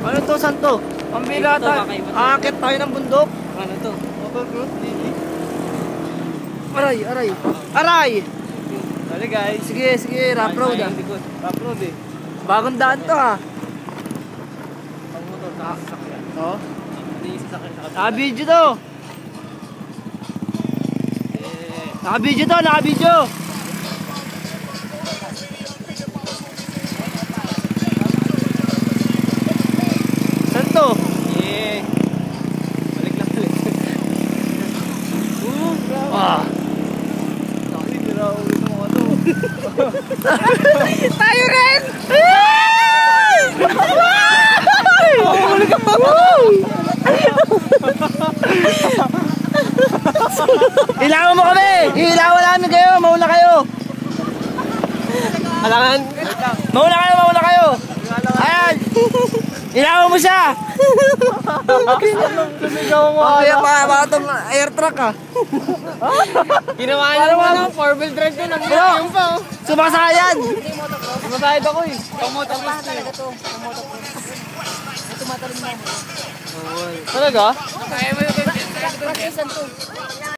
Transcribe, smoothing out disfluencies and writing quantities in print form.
Ano to? Saan to? Pambila tayo. Aakit tayo ng bundok. Ano to? Aray, aray. Aray! Dali guys. Sige, sige. Rough road ah. Rough road eh. Bagong daan to ah. Pag motor sa sasakyan. Oo. Hindi yung sasakyan sa kabila. Naka-video to. Naka-video to, naka-video. Saan to? Yeah. Balik lang balik. Ah. Tayo rin! Huli ka pa! Ilawan mo kami! Ilawan namin kayo! Mauna kayo! Alangan. Mauna kayo! Mauna kayo! Ayan! Ilawan mo siya! Sumigaw mo. Kaya pa itong air truck ah! Ginawa niyo ano? 4-wheel drive ko lang. Yung pa oh. Sumasayan! Sumasahid ako eh. Pang-motor Talaga to. Ito matalim na. Talaga? Practicean to.